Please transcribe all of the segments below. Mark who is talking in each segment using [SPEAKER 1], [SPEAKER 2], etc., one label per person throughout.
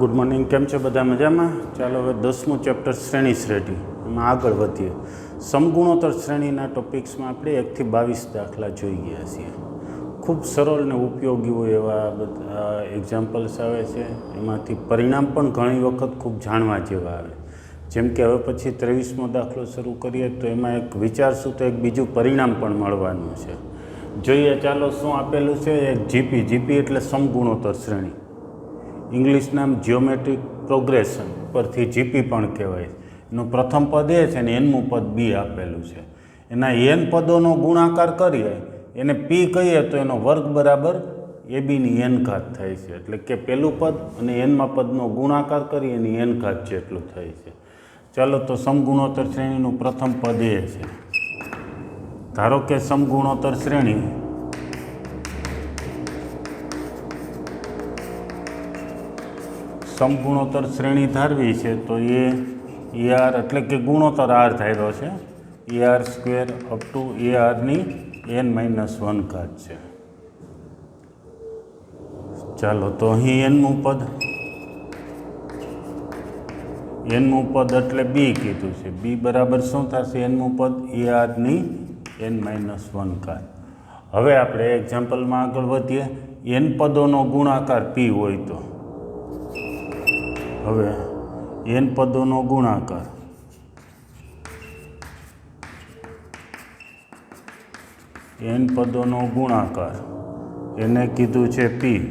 [SPEAKER 1] Good morning, કેમ છો બધા? મજામાં? ચાલો હવે 10મું ચેપ્ટર શ્રેણી શ્રેઢી એમાં આગળ વધીએ. સમગુણોત્તર શ્રેણીના ટોપિક્સમાં આપણે 1 થી 22 દાખલા જોઈ ગયા છીએ. ખૂબ સરળ ને ઉપયોગી હોય એવા બધા એક્ઝામ્પલ્સ આવે છે. એમાંથી પરિણામ પણ ઘણી વખત ખૂબ જાણવા જેવા આવે. જેમ કે હવે પછી 23મો દાખલો શરૂ કરીએ તો એમાં એક વિચારશું તો એક બીજું પરિણામ પણ મળવાનું છે. જોઈએ ચાલો શું આપેલું છે. એક જીપી એટલે સમગુણોત્તર શ્રેણી. ઇંગ્લિશ નામ જિયોમેટ્રિક પ્રોગ્રેશન પરથી જીપી પણ કહેવાય. એનું પ્રથમ પદ એ છે ને એનમું પદ બી આપેલું છે. એના એન પદોનો ગુણાકાર કરીએ એને પી કહીએ તો એનો વર્ગ બરાબર એ બીની એન ઘાત થાય છે. એટલે કે પહેલું પદ અને એનમાં પદનો ગુણાકાર કરી એની એન ઘાત જેટલું થાય છે. ચાલો તો સમગુણોત્તર શ્રેણીનું પ્રથમ પદ એ છે. ધારો કે સમગુણોત્તર શ્રેણી સમગુણોત્તર શ્રેણી ધારવી છે તો એ આર એટલે કે ગુણોત્તર આર ધાર્યો છે. A r square up to a આરની n-1 ઘાત છે. ચાલો તો અહીં એનમું પદ એટલે બી કીધું છે. બી બરાબર શું થશે? એનમું પદ એ આરની n-1 ઘાત. હવે આપણે એક્ઝામ્પલમાં આગળ વધીએ. એન પદોનો ગુણાકાર પી હોય તો હવે એન પદોનો ગુણાકાર એને કીધું છે પી.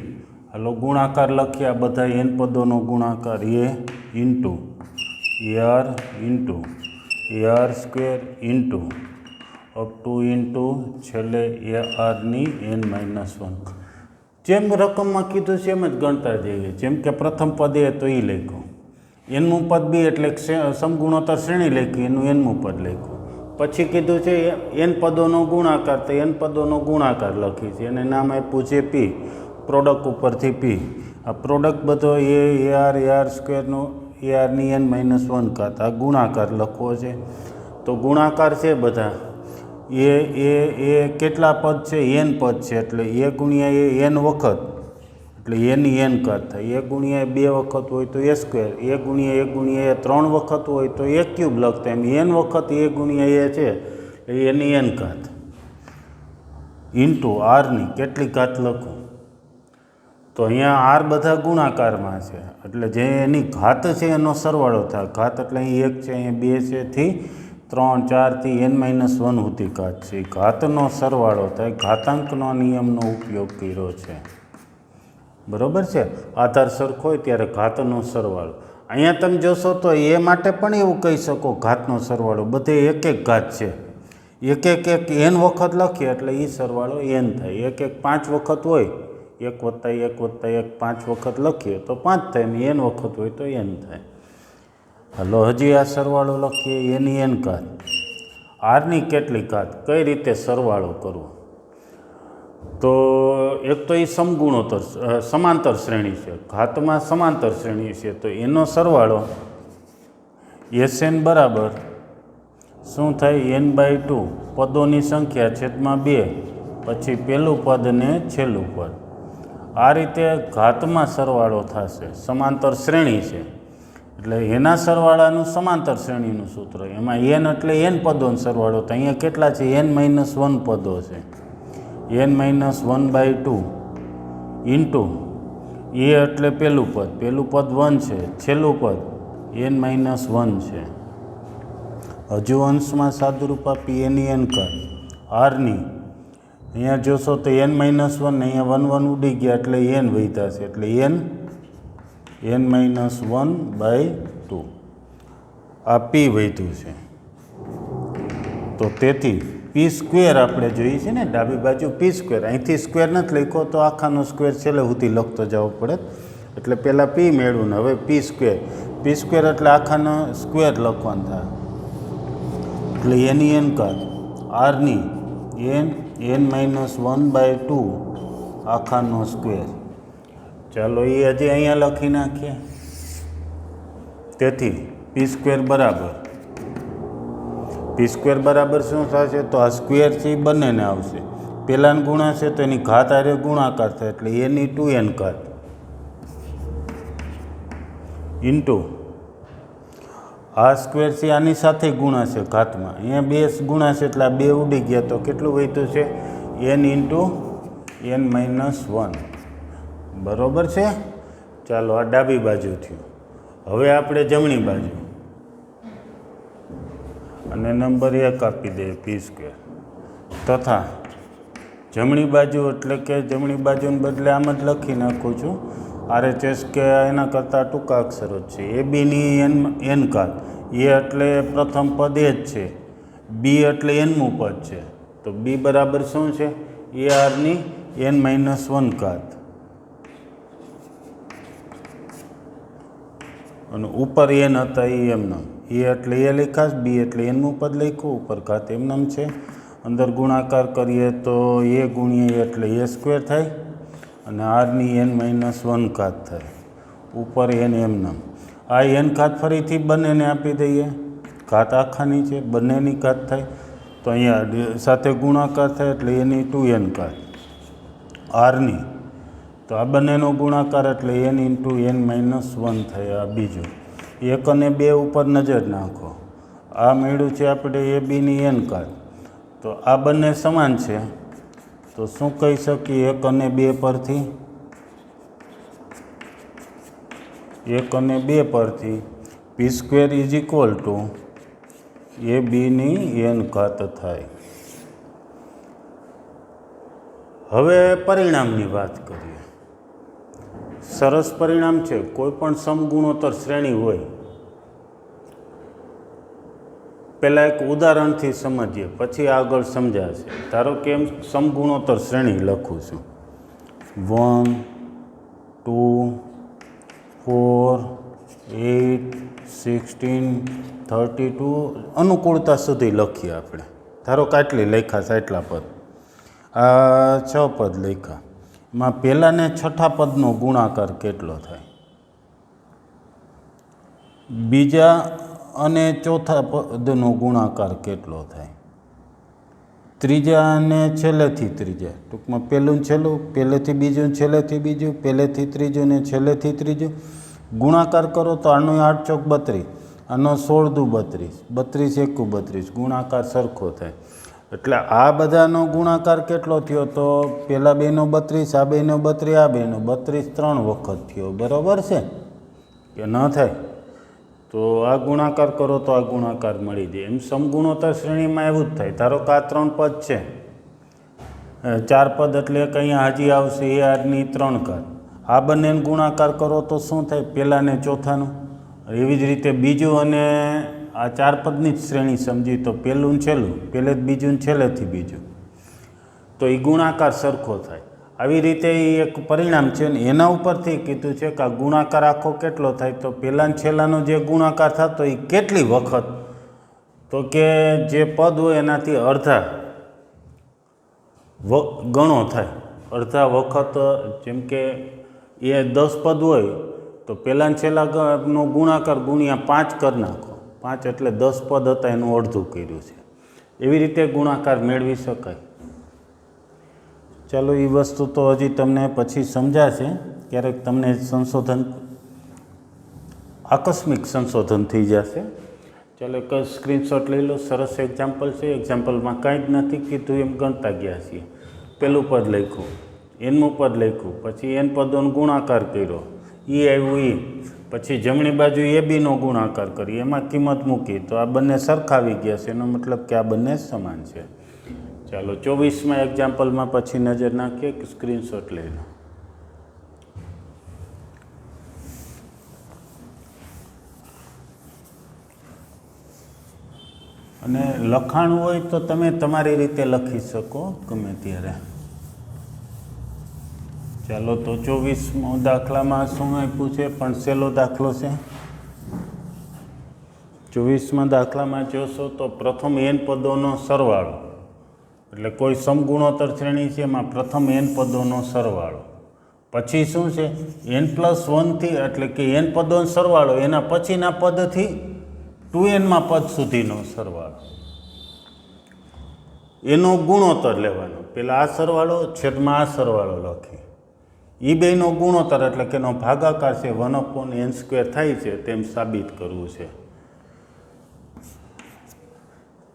[SPEAKER 1] હાલો ગુણાકાર લખ્યા બધા એન પદોનો ગુણાકાર a into a r square into up to into છેલ્લે એ આરની n-1. જેમ રકમમાં કીધું છે એમ જ ગણતા જઈએ. જેમ કે પ્રથમ પદ એ તો એ લખ્યું, એનમું પદ બી એટલે સમગુણોત્તર શ્રેણી લખી એનું એનમું પદ લખ્યું. પછી કીધું છે એન પદોનો ગુણાકાર તો એન પદોનો ગુણાકાર લખી છે. એને નામ આપ્યું છે પી. પ્રોડક્ટ ઉપરથી પી. આ પ્રોડક્ટ બધો એ આર સ્ક્વેરનો એ આરની n-1 ઘાત આ ગુણાકાર લખવો છે. તો ગુણાકાર છે બધા એ કેટલા પદ છે? એન પદ છે એટલે એ ગુણ્યા એ એન વખત એટલે એની એન ઘાત થાય. એ ગુણ્યા 2 વખત હોય તો એ સ્ક્વેર, એ ગુણ્યા એ 3 વખત હોય તો એ ક્યુબ લખતા. એમ એન વખત એ ગુણ્યા એ છે એટલે એની એન ઘાત ઇન્ટુ આરની કેટલી ઘાત લખો તો અહીંયા આર બધા ગુણાકારમાં છે એટલે જે એની ઘાત છે એનો સરવાળો થાય. ઘાત એટલે અહીં 1 છે, અહીંયા 2 છે, થી 3, 4 થી n-1 સુધી ઘાત છે. ઘાતનો સરવાળો થાય. ઘાતાંકનો નિયમનો ઉપયોગ કર્યો છે. બરાબર છે? આધાર સરખો હોય ત્યારે ઘાતનો સરવાળો. અહીંયા તમે જોશો તો એ માટે પણ એવું કહી શકો ઘાતનો સરવાળો બધે એક ઘાત છે. એક n વખત લખીએ એટલે એ સરવાળો n થાય. 5 વખત હોય 1 + 1 + 1 5 વખત લખીએ તો 5 થાય. એમ n વખત હોય તો n થાય. હલો હજી આ સરવાળો લખીએ એની એન ઘાત આરની કેટલી ઘાત કઈ રીતે સરવાળો કરવો તો એક તો એ સમગુણોત્તર સમાંતર શ્રેણી છે. ઘાતમાં સમાંતર શ્રેણી છે તો એનો સરવાળો Sn બરાબર શું થાય? n/2 પદોની સંખ્યા છેદમાં 2 પછી પહેલું પદ ને છેલ્લું પદ. આ રીતે ઘાતમાં સરવાળો થશે. સમાંતર શ્રેણી છે એટલે એના સરવાળાનું સમાંતર શ્રેણીનું સૂત્ર. એમાં n એટલે n પદોનો સરવાળો. તો અહીંયા કેટલા છે? n-1 પદો છે. n-1/2 ઇન્ટુ એ એટલે પહેલું પદ 1 છે, છેલ્લું પદ n-1 છે. હજુ અંશમાં સાદુરૂપ આપી એની એન ઘાત આરની. અહીંયા જોશો તો n-1 અહીંયા 1 ઉડી ગયા એટલે n વધ્યા છે એટલે n-1/2 આ પી વધ્યું છે. તો તેથી પી સ્ક્વેર આપણે જોઈએ છે ને ડાબી બાજુ પી સ્ક્વેર. અહીંથી સ્ક્વેર નથી લખ્યો તો આખાનો સ્ક્વેર છેલ્લે સુધી લખતો જવો પડે એટલે પહેલાં પી મેળવું ને હવે પી સ્ક્વેર એટલે આખાનો સ્ક્વેર લખવાનું થાય એટલે એની એન ઘાત આરની n-1/2 આખાનો સ્ક્વેર. ચાલો એ હજી અહીંયા લખી નાખીએ. તેથી પી સ્ક્વેર બરાબર શું થશે? તો આ સ્ક્વેર છે એ બંનેને આવશે. પહેલાંનો ગુણા છે તો એની ઘાત હારે ગુણાકાર થાય એટલે એની 2n ઘાત ઇન્ટુ આ સ્ક્વેર છે આની સાથે ગુણાશે ઘાતમાં, અહીંયા 2 ગુણાશે એટલે આ 2 ઉડી ગયા, તો કેટલું વધ્યું છે n ઇન્ટુ n-1, બરાબર છે. ચાલો આ ડાબી બાજુ થયું. હવે આપણે જમણી બાજુ અને નંબર 1 આપી દઈએ p², તથા જમણી બાજુ એટલે કે જમણી બાજુને બદલે આમ જ લખી નાખું છું RHS, કે એના કરતાં ટૂંકા અક્ષરો જ છે. એ બીની n ઘાત, એ એટલે પ્રથમ પદ એ જ છે, બી એટલે nમું પદ છે, તો બી બરાબર શું છે ARની n-1 ઘાત, અને ઉપર n હતા એ એમનામ, એ એટલે એ લખાશ, બી એટલે nમું પદ લખ્યું, ઉપર ઘાત એમનામ છે. અંદર ગુણાકાર કરીએ તો a ગુણ્યા એટલે a² થાય, અને આરની n-1 ઘાત થાય, ઉપર n એમનામ. આ n ઘાત ફરીથી બંનેને આપી દઈએ, ઘાત આખાની છે, બંનેની ઘાત થાય, તો અહીંયા સાથે ગુણાકાર થાય એટલે n ઘાત આરની, તો આ બંનેનો ગુણાકાર એટલે n ઇન્ટુ n-1 થાય. આ બીજું 1 અને 2 ઉપર નજર નાખો, આ મળ્યું છે આપણે એ બીની n ઘાત, તો આ બંને સમાન છે, તો શું કહી શકીએ 1 અને 2 પરથી, 1 અને 2 પરથી p² ઇઝ ઇક્વલ ટુ એ બીની n ઘાત થાય. હવે પરિણામની વાત કરીએ. સરસ પરિણામ છે. કોઈ પણ સમગુણોત્તર શ્રેણી હોય, પહેલાં એક ઉદાહરણથી સમજીએ, પછી આગળ સમજાશે. ધારો કે એમ સમગુણોત્તર શ્રેણી લખું છું 1, 2, 4, 8, 16, 32, અનુકૂળતા સુધી લખીએ આપણે. ધારો કે આટલી લખ્યા છે, આટલા પદ, આ 6 પદ લખ્યા, એમાં પહેલા ને છઠ્ઠા પદનો ગુણાકાર કેટલો થાય, બીજા અને ચોથા પદનો ગુણાકાર કેટલો થાય, ત્રીજા અને છેલ્લેથી ત્રીજા, ટૂંકમાં પહેલું ને છેલ્લું, પહેલેથી બીજું, છેલ્લેથી બીજું, પહેલેથી ત્રીજું ને છેલ્લેથી ત્રીજું, ગુણાકાર કરો તો આનો 8 ચોક 32, આનો 16 દુ 32, 32 એકુ 32, ગુણાકાર સરખો થાય. એટલે આ બધાનો ગુણાકાર કેટલો થયો, તો પહેલા બેનો 32, આ બેનો 32, આ બેનો 32, 3 વખત થયો, બરાબર છે કે ન થાય? તો આ ગુણાકાર કરો તો આ ગુણાકાર મળી જાય. એમ સમગુણોત્તર શ્રેણીમાં એવું જ થાય. ધારો કે આ 3 પદ છે, 4 પદ એટલે કે અહીંયા હજી આવશે ARની 3 ઘાત, આ બંનેનો ગુણાકાર કરો તો શું થાય, પહેલાં ને ચોથાનું. એવી જ રીતે બીજું અને આ 4 પદની જ શ્રેણી સમજી તો પહેલું ને છેલ્લું, પહેલે જ બીજું ને છેલ્લેથી બીજું, તો એ ગુણાકાર સરખો થાય. આવી રીતે એ એક પરિણામ છે, ને એના ઉપરથી કીધું છે કે આ ગુણાકાર આખો કેટલો થાય, તો પહેલાં ને છેલ્લાનો જે ગુણાકાર થતો એ કેટલી વખત, તો કે જે પદ હોય એનાથી અડધા ગણો થાય, અડધા વખત. જેમ કે એ 10 પદ હોય તો પહેલાં છેલ્લાનો ગુણાકાર ગુણ્યા 5 કરી નાખો, 5 એટલે 10 પદ હતા એનું અડધું કર્યું છે. એવી રીતે ગુણાકાર મેળવી શકાય. ચાલો, એ વસ્તુ તો હજી તમને પછી સમજાશે. ક્યારેક તમને સંશોધન, આકસ્મિક સંશોધન થઈ જશે. ચાલો, એક સ્ક્રીનશોટ લઈ લો. સરસ એક્ઝામ્પલ છે. એક્ઝામ્પલમાં કાંઈ જ નથી કીધું, એમ ગણતા ગયા છીએ. પહેલું પદ લખ્યું, nમું પદ લખ્યું, પછી n પદોનો ગુણાકાર કર્યો, એ આવ્યું એ, પછી જમણી બાજુ એ બીનો ગુણાકાર કરી, એમાં કિંમત મૂકી, તો આ બંને સરખા આવી ગયા છે. એનો મતલબ કે આ બંને સમાન છે. ચાલો, 24માં એક્ઝામ્પલમાં પછી નજર નાખીએ. કે સ્ક્રીનશોટ લઈ લો. અને લખાણ હોય તો તમે તમારી રીતે લખી શકો ગમે ત્યારે. ચાલો, તો 24મો દાખલામાં શું આપ્યું છે, પણ સહેલો દાખલો છે. 24માં દાખલામાં જોશો તો પ્રથમ n પદોનો સરવાળો, એટલે કોઈ સમગુણોત્તર શ્રેણી છે એમાં પ્રથમ n પદોનો સરવાળો, પછી શું છે n+1થી, એટલે કે n પદોનો સરવાળો, એના પછીના પદથી 2nમાં પદ સુધીનો સરવાળો, એનો ગુણોત્તર લેવાનો. પહેલાં આ સરવાળો છેદમાં આ સરવાળો લખી, એ બેનો ગુણોત્તર એટલે કે એનો ભાગાકાર છે 1/n² થાય છે તેમ સાબિત કરવું છે.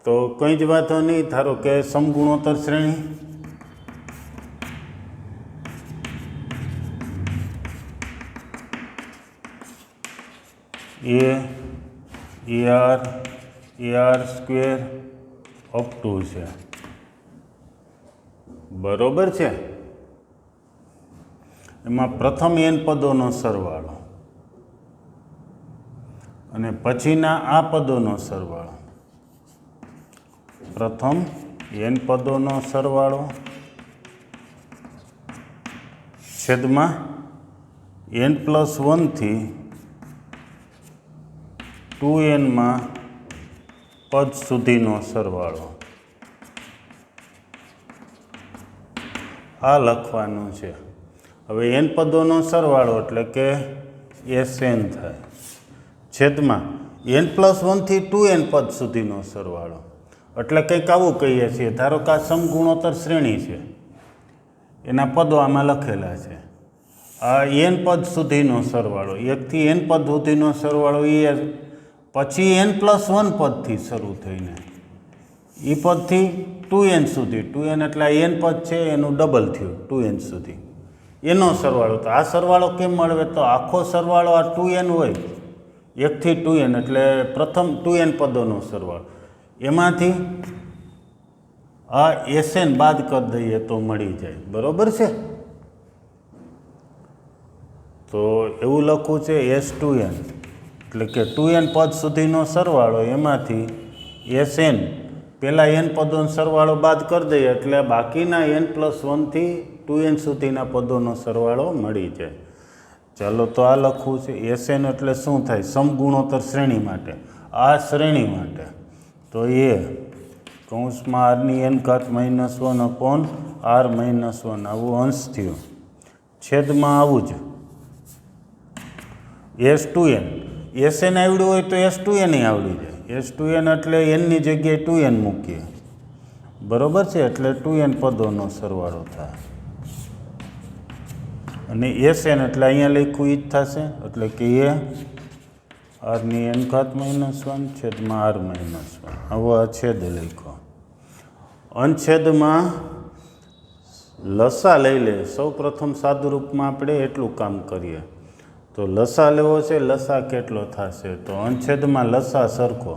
[SPEAKER 1] તો કંઈ જ વાતો નહીં. ધારો કે સમગુણોત્તર શ્રેણી AR² અપ ટુ છે. બરોબર છે. એમાં પ્રથમ n પદોનો સરવાળો અને પછીના આ પદોનો સરવાળો. પ્રથમ n પદોનો સરવાળો છેદમાં n+1 થી 2n માં પદ સુધીનો સરવાળો. આ લખવાનું છે. હવે n પદોનો સરવાળો એટલે કે Sn થાય છેદમાં n+1 થી 2n પદ સુધીનો સરવાળો. એટલે કંઈક આવું કહીએ છીએ. ધારો કે આ સમગુણોત્તર શ્રેણી છે, એના પદો આમાં લખેલા છે. આ n પદ સુધીનો સરવાળો, 1 થી n પદ સુધીનો સરવાળો એ પછી n+1 પદથી શરૂ થઈને એ પદથી 2n સુધી, 2n એટલે આ n પદ છે એનું ડબલ થયું 2n સુધી, એનો સરવાળો. તો આ સરવાળો કેમ મળવે? તો આખો સરવાળો આ 2n હોય, 1 થી 2n એટલે પ્રથમ 2n પદોનો સરવાળો, એમાંથી આ Sn બાદ કરી દઈએ તો મળી જાય. બરોબર છે. તો એવું લખવું છે S2n એટલે કે 2n પદ સુધીનો સરવાળો, એમાંથી Sn પહેલાં n પદોનો સરવાળો બાદ કરી દઈએ એટલે બાકીના n+1 થી 2n સુધીના પદોનો સરવાળો મળી જાય. ચાલો તો આ લખવું છે. Sn એટલે શું થાય? સમગુણોત્તર શ્રેણી માટે, આ શ્રેણી માટે તો એ કૌંસમાં r-1/r-1 આવું અંશ થયું છેદમાં આવું જ S2n. Sn આવડ્યું હોય તો S2n આવડી જાય. S2n એટલે nની જગ્યાએ 2n મૂકીએ. બરોબર છે. એટલે 2n પદોનો સરવાળો થાય. અને Sn એટલે અહીંયા લખ્યું એ જ થશે. એટલે કે એ r-1 છેદમાં r-1. આવો આ છેદ લખ્યો. અનછેદમાં લસા લઈ લે. સૌ પ્રથમ સાદુરૂપમાં આપણે એટલું કામ કરીએ. તો લસા લેવો છે. લસા કેટલો થશે? તો અનછેદમાં લસા સરખો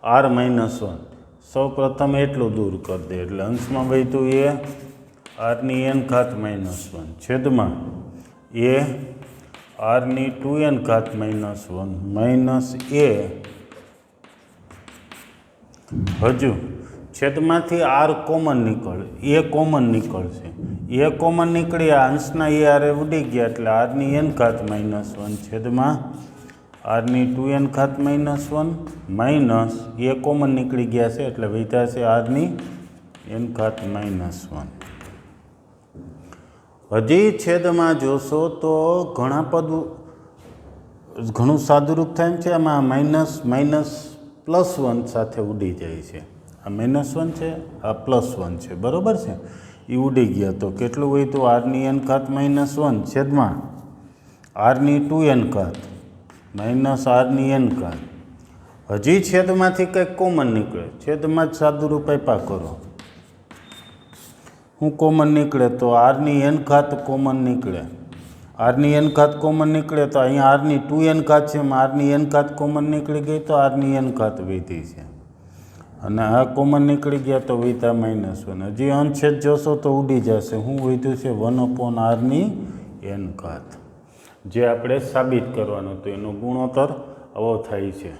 [SPEAKER 1] r-1. સૌ પ્રથમ એટલું દૂર કરી દે એટલે અંશમાં વધ્યું એ r-1 છેદમાં એ r-2n માઇનસ એ. હજુ છેદમાંથી r કોમન નીકળે, એ કોમન નીકળશે. એ કોમન નીકળી આ અંશના એ આરે ઉડી ગયા એટલે r-1 છેદમાં r-2n માઇનસ એ કોમન નીકળી ગયા છે એટલે વધ્યા છે r-1. હજી છેદમાં જોશો તો ઘણું સાદુરૂપ થાય છે. આમાં -+1 સાથે ઉડી જાય છે. આ -1 છે, આ +1 છે. બરાબર છે. એ ઉડી ગયા તો કેટલું હોય તો r-1 છેદમાં r-2n માઇનસ r-n. હજી છેદમાંથી કંઈક કોમન નીકળે. છેદમાં જ સાદુરૂપ આપ્યા કરો. શું કોમન નીકળે? તો r-n કોમન નીકળે. r-n કોમન નીકળે તો અહીંયા r-2n છે, એમાં r-n કોમન નીકળી ગઈ તો r-n વધી છે. અને આ કોમન નીકળી ગયા તો વધ્યા -1. હજી અનછેદ જોશો તો ઉડી જશે. શું વધ્યું છે? 1/r-n, જે આપણે સાબિત કરવાનું હતું. એનો ગુણોત્તર આવો થાય છે.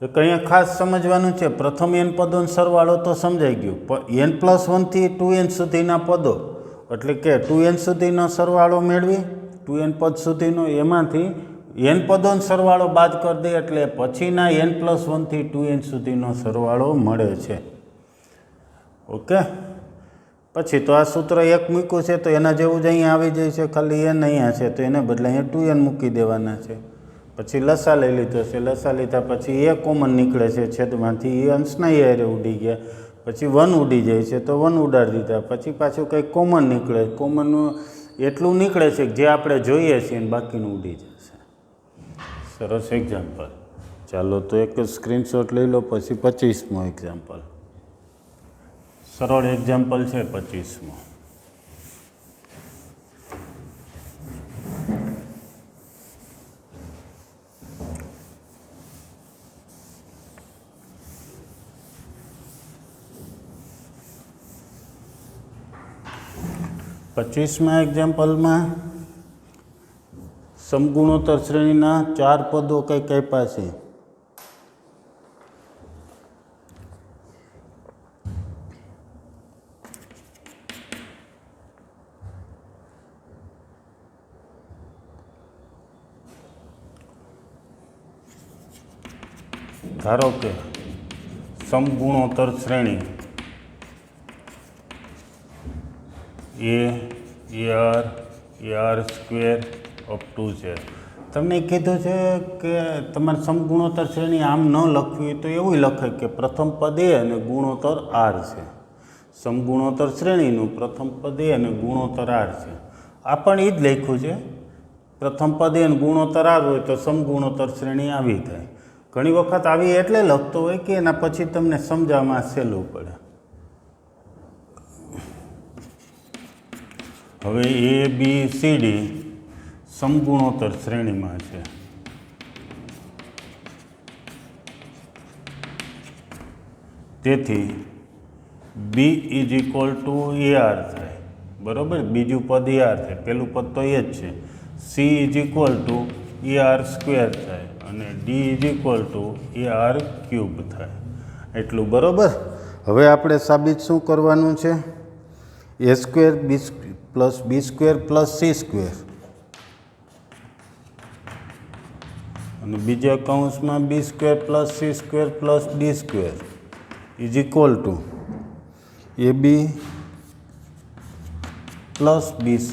[SPEAKER 1] તો અહીંયા ખાસ સમજવાનું છે. પ્રથમ n પદોનો સરવાળો તો સમજાઈ ગયું. n+1 થી 2n સુધીના પદો એટલે કે 2n સુધીનો સરવાળો મેળવી, 2n પદ સુધીનો, એમાંથી n પદોનો સરવાળો બાદ કરી દે એટલે પછીના n+1 થી 2n સુધીનો સરવાળો મળે છે. ઓકે. પછી તો આ સૂત્ર એક મૂક્યું છે તો એના જેવું જ અહીંયા આવી જાય છે. ખાલી n અહીંયા છે તો એને બદલે અહીંયા 2n મૂકી દેવાના છે. પછી લસા લઈ લીધો છે. લસા લીધા પછી એ કોમન નીકળે છે છેદમાંથી. એ અંશના એ હારે ઉડી ગયા પછી 1 ઉડી જાય છે તો 1 ઉડાડી દીધા, પછી પાછું કંઈક કોમન નીકળે, કોમનનું એટલું નીકળે છે કે જે આપણે જોઈએ છીએ અને બાકીનું ઉડી જશે. સરસ એક્ઝામ્પલ. ચાલો તો એક સ્ક્રીનશોટ લઈ લો, પછી 25મો એક્ઝામ્પલ. સરળ એક્ઝામ્પલ છે 25મો. પચીસમા એક્ઝામ્પલમાં સમગુણોત્તર શ્રેણીના 4 પદો કંઈક આપ્યા છે. ધારો કે સમગુણોત્તર શ્રેણી AR square up two Z. તમને કીધું છે કે તમારે સમગુણોત્તર શ્રેણી આમ ન લખવી તો એવું લખાય કે પ્રથમ પદ A અને ગુણોત્તર R છે. સમગુણોત્તર શ્રેણીનું પ્રથમ પદ A અને ગુણોત્તર R છે. આ પણ એ જ લખ્યું છે. પ્રથમ પદ A અને ગુણોત્તર R હોય તો સમગુણોત્તર શ્રેણી આવી થાય. ઘણી વખત આવી એટલે લખતો હોય કે એના પછી તમને સમજાવવામાં સહેલું પડે. હવે ABCD સમગુણોત્તર શ્રેણીમાં છે. તેથી B = AR થાય, બરાબર. બીજું પદ AR થાય, પહેલું પદ તો એ જ છે. C = AR સ્ક્વેર થાય અને D = AR ક્યુબ થાય. એટલું બરાબર. હવે આપણે સાબિત શું કરવાનું છે? A square plus B square plus C square અને બીજા કૌંસમાં B square plus C square plus D square is equal to AB plus BC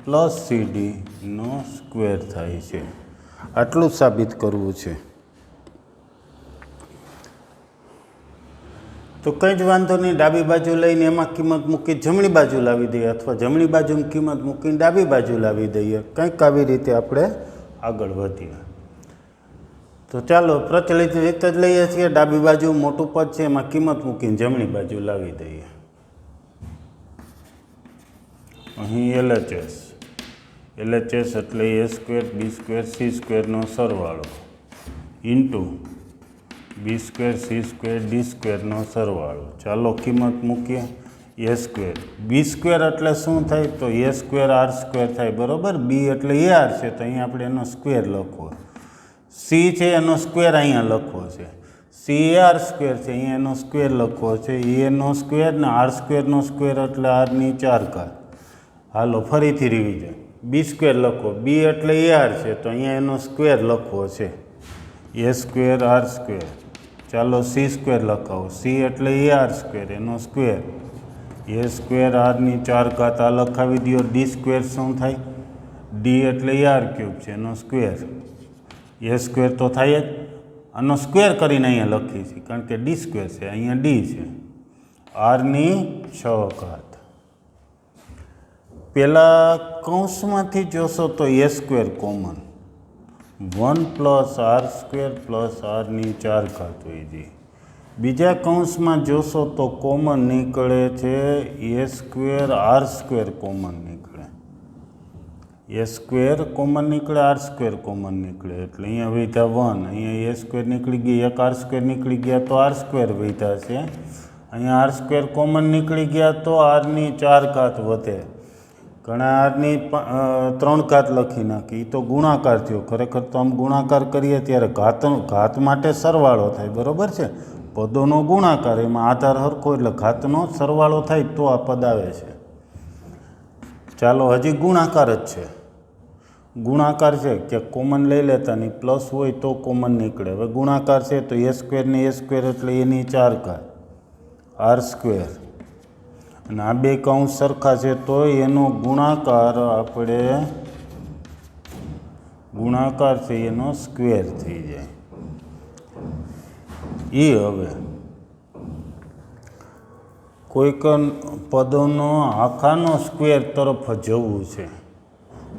[SPEAKER 1] plus CD નો સ્ક્વેર થાય છે. આટલું સાબિત કરવું છે. તો કંઈ જ વાંધો નહીં, ડાબી બાજુ લઈને એમાં કિંમત મૂકી જમણી બાજુ લાવી દઈએ, અથવા જમણી બાજુની કિંમત મૂકીને ડાબી બાજુ લાવી દઈએ. કંઈક આવી રીતે આપણે આગળ વધીએ. તો ચાલો પ્રચલિત રીત જ લઈએ છીએ. ડાબી બાજુ મોટું પદ છે એમાં કિંમત મૂકીને જમણી બાજુ લાવી દઈએ. અહીં LHS એટલે A square B square C સ્ક્વેરનો સરવાળો into B square C square D સ્ક્વેરનો સરવાળો. ચાલો કિંમત મૂકીએ. A સ્ક્વેર B સ્ક્વેર એટલે શું થાય? તો A સ્ક્વેર R સ્ક્વેર થાય, બરાબર. B એટલે AR છે તો અહીંયા આપણે એનો સ્ક્વેર લખવો. C છે એનો સ્ક્વેર અહીંયા લખવો છે. C AR સ્ક્વેર છે, અહીંયા એનો સ્ક્વેર લખવો છે. એનો સ્ક્વેર ને R સ્ક્વેરનો સ્ક્વેર એટલે R⁴. હાલો ફરીથી રિવિઝન. B સ્ક્વેર લખો. B એટલે AR છે તો અહીંયા એનો સ્ક્વેર લખવો છે. A square R square. ચાલો C સ્ક્વેર લખાવો. C એટલે AR સ્ક્વેર, એનો સ્ક્વેર. A સ્ક્વેર R⁴ આ લખાવી દો. D સ્ક્વેર શું થાય? D એટલે AR ક્યુબ છે, એનો સ્ક્વેર. A સ્ક્વેર તો થાય જ. આનો સ્ક્વેર કરીને અહીંયા લખીએ છીએ કારણ કે D સ્ક્વેર છે, અહીંયા D છે. R⁶. પહેલાં કૌંસમાંથી જોશો તો A square common, 1 plus R square plus R⁴ હોય છે. બીજા કૌંસમાં જોશો તો કોમન નીકળે છે A square R square common નીકળે. A સ્ક્વેર કોમન નીકળે, R સ્ક્વેર કોમન નીકળે એટલે અહીંયા વધ્યા 1. અહીંયા A સ્ક્વેર નીકળી ગયા, એક R સ્ક્વેર નીકળી ગયા તો R સ્ક્વેર વધ્યા છે. અહીંયા R સ્ક્વેર કોમન નીકળી ગયા તો R⁴ વધે. ઘણા R⁴ લખી નાખી, એ તો ગુણાકાર થયો. ખરેખર તો આમ ગુણાકાર કરીએ ત્યારે ઘાત માટે સરવાળો થાય, બરાબર છે. પદોનો ગુણાકાર, એમાં આધાર સરખો એટલે ઘાતનો સરવાળો થાય તો આ પદ આવે છે. ચાલો હજી ગુણાકાર જ છે. ગુણાકાર છે કે કોમન લઈ લેતાની પ્લસ હોય તો કોમન નીકળે. હવે ગુણાકાર છે તો A સ્ક્વેર ને A સ્ક્વેર એટલે A⁴ R સ્ક્વેર. અને આ બે કૌંસ સરખા છે તો એનો ગુણાકાર આપણે છે એનો સ્ક્વેર થઈ જાય. હવે કોઈક પદોનો આખાનો સ્ક્વેર તરફ જવું છે,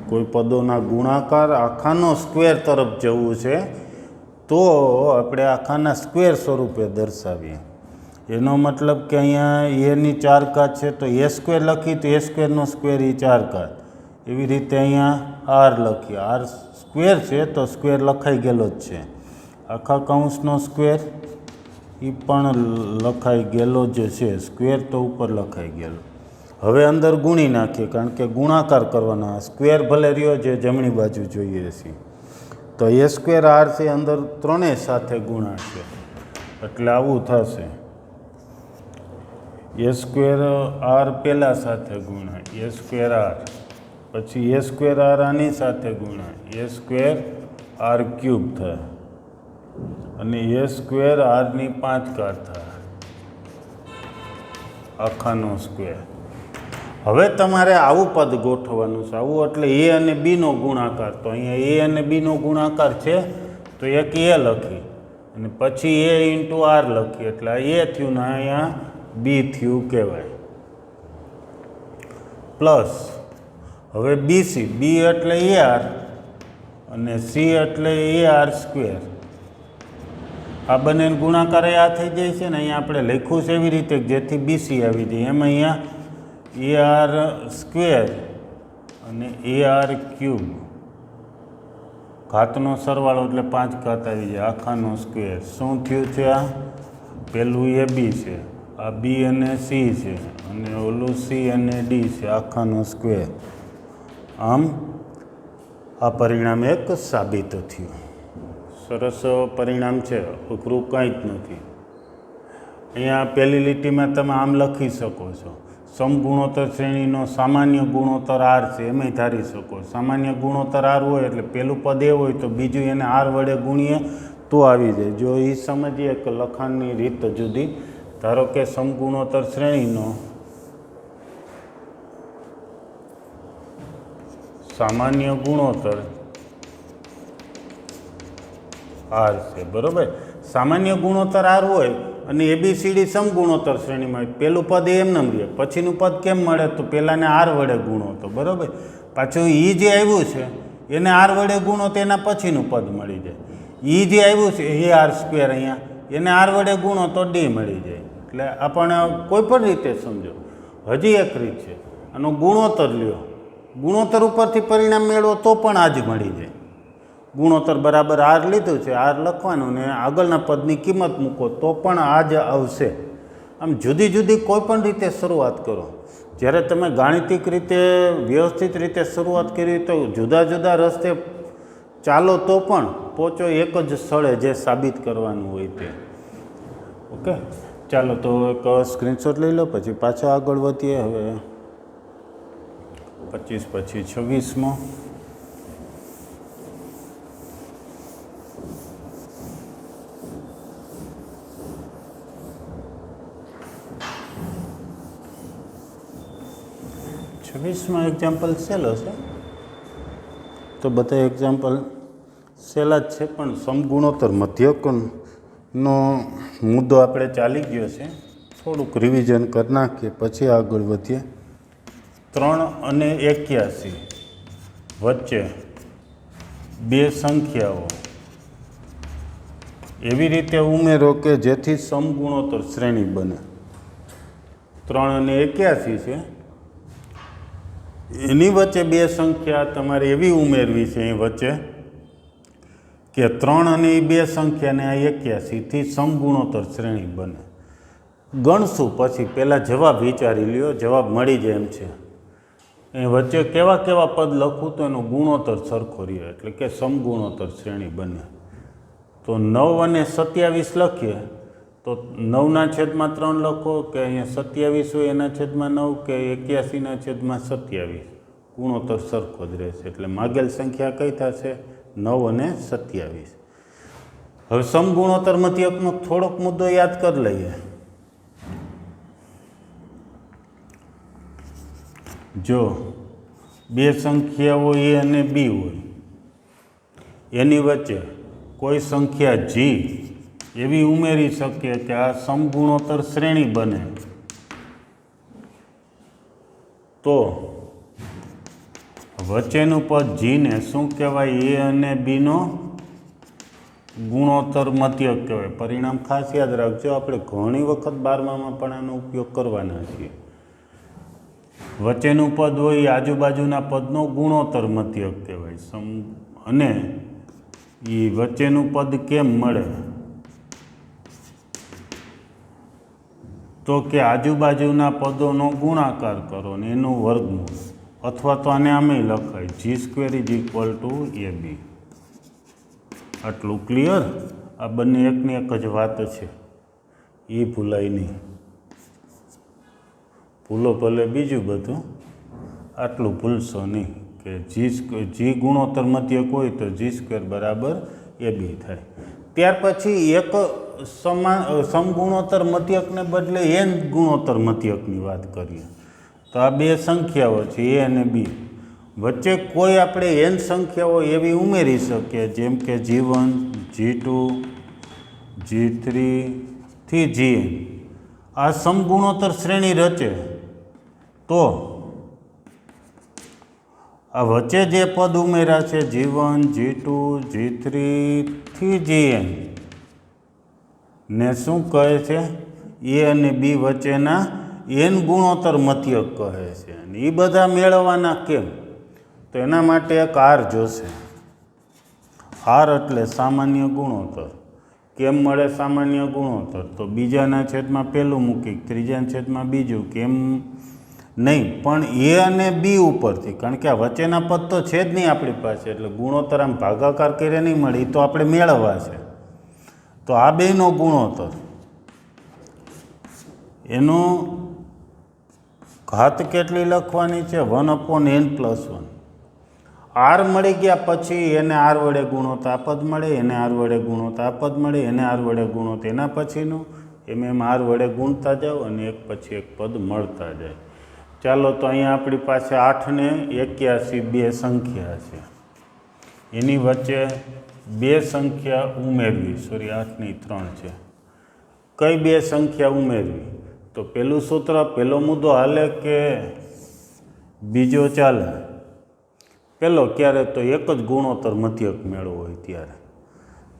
[SPEAKER 1] કોઈ પદોના ગુણાકાર આખાનો સ્ક્વેર તરફ જવું છે તો આપણે આખાના સ્ક્વેર સ્વરૂપે દર્શાવીએ. એનો મતલબ કે અહીંયા એની 4 ઘાત છે તો એ સ્ક્વેર લખી તો એ સ્ક્વેરનો સ્ક્વેર એ 4 ઘાત. એવી રીતે અહીંયા આર લખીએ, આર સ્ક્વેર છે તો સ્ક્વેર લખાઈ ગયેલો જ છે. આખા કૌંસનો સ્ક્વેર એ પણ લખાઈ ગયેલો જ છે, સ્ક્વેર તો ઉપર લખાઈ ગયેલો. હવે અંદર ગુણી નાખીએ કારણ કે ગુણાકાર કરવાના. સ્ક્વેર ભલે રહ્યો જે જમણી બાજુ જોઈએ છીએ તો એ સ્ક્વેર આર છે અંદર ત્રણેય સાથે ગુણાશે એટલે આવું થશે. એ સ્ક્વેર આર પહેલાં સાથે ગુણાય, એ સ્ક્વેર આર, પછી એ સ્ક્વેર આર આની સાથે ગુણાય, એ સ્ક્વેર આર ક્યુબ થાય અને એ સ્ક્વેર આરની 5 ઘાત થાય આખાનો સ્ક્વેર. હવે તમારે આવું પદ ગોઠવવાનું છે. આવું એટલે એ અને બીનો ગુણાકાર. તો અહીંયા એ અને બીનો ગુણાકાર છે તો એક એ લખી અને પછી એ ઇન્ટુ આર લખી એટલે આ એ થયું ને અહીંયા બી થયું કહેવાય. પ્લસ હવે બીસી, બી એટલે એ આર અને સી એટલે એ આર સ્ક્વેર. આ બંને ગુણાકાર આ થઈ જાય છે ને અહીંયા આપણે લખ્યું છે એવી રીતે જેથી બીસી આવી જાય. એમ અહીંયા એ આર સ્ક્વેર અને એ આર ક્યુબ ઘાતનો સરવાળો એટલે 5 ઘાત આવી જાય આખાનો સ્ક્વેર. શું થયું છે? આ પેલું એ બી છે, આ બી અને સી છે અને ઓલું સી અને ડી છે આખાનો સ્ક્વેર. આમ આ પરિણામ એક સાબિત થયું. સરસ પરિણામ છે, અઘરું કંઈ જ નથી. અહીંયા પહેલી લીટીમાં તમે આમ લખી શકો છો, સમગુણોત્તર શ્રેણીનો સામાન્ય ગુણોત્તર આર છે એમાંય ધારી શકો. સામાન્ય ગુણોત્તર આર હોય એટલે પહેલું પદ એ હોય તો બીજું એને આર વડે ગુણીએ તો આવી જાય. જો એ સમજીએ કે લખાણની રીત જુદી. ધારો કે સમગુણોત્તર શ્રેણીનો સામાન્ય ગુણોત્તર આર છે, બરાબર. સામાન્ય ગુણોત્તર આર હોય અને એબીસીડી સમગુણોત્તર શ્રેણીમાં હોય. પહેલું પદ એમને રહે, પછીનું પદ કેમ મળે તો પહેલાંને આર વડે ગુણો તો બરાબર. પાછું ઈ જે આવ્યું છે એને આર વડે ગુણો તો એના પછીનું પદ મળી જાય. ઈ જે આવ્યું છે એ આર સ્ક્વેર અહીંયા એને આર વડે ગુણો તો ડી મળી જાય. એટલે આપણે કોઈ પણ રીતે સમજો. હજી એક રીત છે, આનો ગુણોત્તર લ્યો, ગુણોત્તર ઉપરથી પરિણામ મેળવો તો પણ આ જ મળી જાય. ગુણોત્તર બરાબર આર લીધું છે, આર લખવાનું ને આગળના પદની કિંમત મૂકો તો પણ આ જ આવશે. આમ જુદી જુદી કોઈ પણ રીતે શરૂઆત કરો. જ્યારે તમે ગાણિતિક રીતે વ્યવસ્થિત રીતે શરૂઆત કરી તો જુદા જુદા રસ્તે ચાલો તો પણ પહોંચો એક જ સ્થળે જે સાબિત કરવાનું હોય તે. ઓકે, ચાલો તો એક સ્ક્રીનશોટ લઈ લો પછી પાછા આગળ વધીએ. હવે 25 પછી 26માં એક્ઝામ્પલ સહેલો છે તો બધા એક્ઝામ્પલ સહેલા જ છે પણ સમગુણોત્તર મધ્યકનો મુદ્દો આપણે ચાલી ગયો છે. થોડુંક રિવિઝન કરી નાખીએ પછી આગળ વધીએ. 3 અને 81 વચ્ચે બે સંખ્યાઓ એવી રીતે ઉમેરો કે જેથી સમગુણોત્તર શ્રેણી બને. 3 અને 81 છે, એની વચ્ચે બે સંખ્યા તમારે એવી ઉમેરવી છે એ વચ્ચે કે 3 અને એ બે સંખ્યાને આ 81થી સમગુણોત્તર શ્રેણી બને. ગણશું પછી પહેલાં જવાબ વિચારી લ્યો, જવાબ મળી જાય એમ છે. એ વચ્ચે કેવા કેવા પદ લખું તો એનો ગુણોત્તર સરખો રહ્યો એટલે કે સમગુણોત્તર શ્રેણી બને. તો 9 અને 27 લખીએ તો 9/3 લખો કે અહીંયા 27 હોય એના છેદમાં 9 કે 81/27 ગુણોત્તર સરખો જ રહેશે. એટલે માગેલ સંખ્યા કઈ થશે? 9 અને 27. હવે સમગુણોત્તર મધ્યકનો થોડોક મુદ્દો યાદ કરી લઈએ. જો બે સંખ્યાઓ એ અને બી હોય, એની વચ્ચે કોઈ સંખ્યા જી એવી ઉમેરી શકીએ કે આ સમગુણોત્તર શ્રેણી બને તો વચ્ચેનું પદ જીને શું કહેવાય? એ અને બીનો ગુણોત્તર મધ્યક કહેવાય. પરિણામ ખાસ યાદ રાખજો, આપણે ઘણી વખત 12મામાં પણ આનો ઉપયોગ કરવાના છીએ. વચ્ચેનું પદ હોય એ આજુબાજુના પદનો ગુણોત્તર મધ્યક કહેવાય. અને એ વચ્ચેનું પદ કેમ મળે? તો કે આજુબાજુના પદોનો ગુણાકાર કરો ને એનું વર્ગમૂળ, અથવા તો આને આમે લખાય G² = AB. આટલું ક્લિયર? આ બંને એકની એક જ વાત છે, એ ભૂલાય નહીં. ભૂલો ભલે બીજું બધું, આટલું ભૂલશો નહીં કે G ગુણોત્તર મધ્યક હોય તો G² = AB થાય. ત્યાર પછી એક સમગુણોત્તર મધ્યકને બદલે n ગુણોત્તર મધ્યકની વાત કરીએ. તો આ બે સંખ્યાઓ છે a અને b. વચ્ચે કોઈ આપણે n સંખ્યાઓ એવી ઉમેરી શકીએ, જેમ કે G1, G2, G3 થી Gn. આ સમગુણોત્તર શ્રેણી રચે તો આ વચ્ચે જે પદ ઉમેર્યા છે G1, G2, G3 થી Gn ને શું કહે છે? a અને b વચ્ચેના n ગુણોત્તર મધ્યક કહે છે. અને એ બધા મેળવવાના કેમ? તો એના માટે એક r જોશે. r એટલે સામાન્ય ગુણોત્તર. કેમ મળે સામાન્ય ગુણોત્તર? તો બીજાના છેદમાં પહેલું મૂકી, ત્રીજાના છેદમાં બીજું, કેમ નહીં, પણ a અને b ઉપરથી. કારણ કે આ વચ્ચેના પદ તો છે જ નહીં આપણી પાસે, એટલે ગુણોત્તર આમ ભાગાકાર કરે નહીં મળે, તો આપણે મેળવવા છે. તો આ બેનો ગુણોત્તર, એનો ઘાત કેટલી લખવાની છે? 1/n+1. r મળી ગયા પછી એને r વડે ગુણો તો આ પદ મળે, એને r વડે ગુણો તો આ પદ મળે, એને r વડે ગુણો તો એના પછીનું, એમ r વડે ગુણતા જાઓ અને એક પછી એક પદ મળતા જાય. ચાલો, તો અહીંયા આપણી પાસે 8 ને 81 બે સંખ્યા છે. એની વચ્ચે બે સંખ્યા ઉમેરવી. 8 ની 3 છે. કઈ બે સંખ્યા ઉમેરવી? તો પહેલું સૂત્ર, પહેલો મુદ્દો હાલે કે બીજો ચાલે? પહેલો ક્યારે? તો એક જ ગુણોત્તર મધ્યક મેળવો હોય ત્યારે.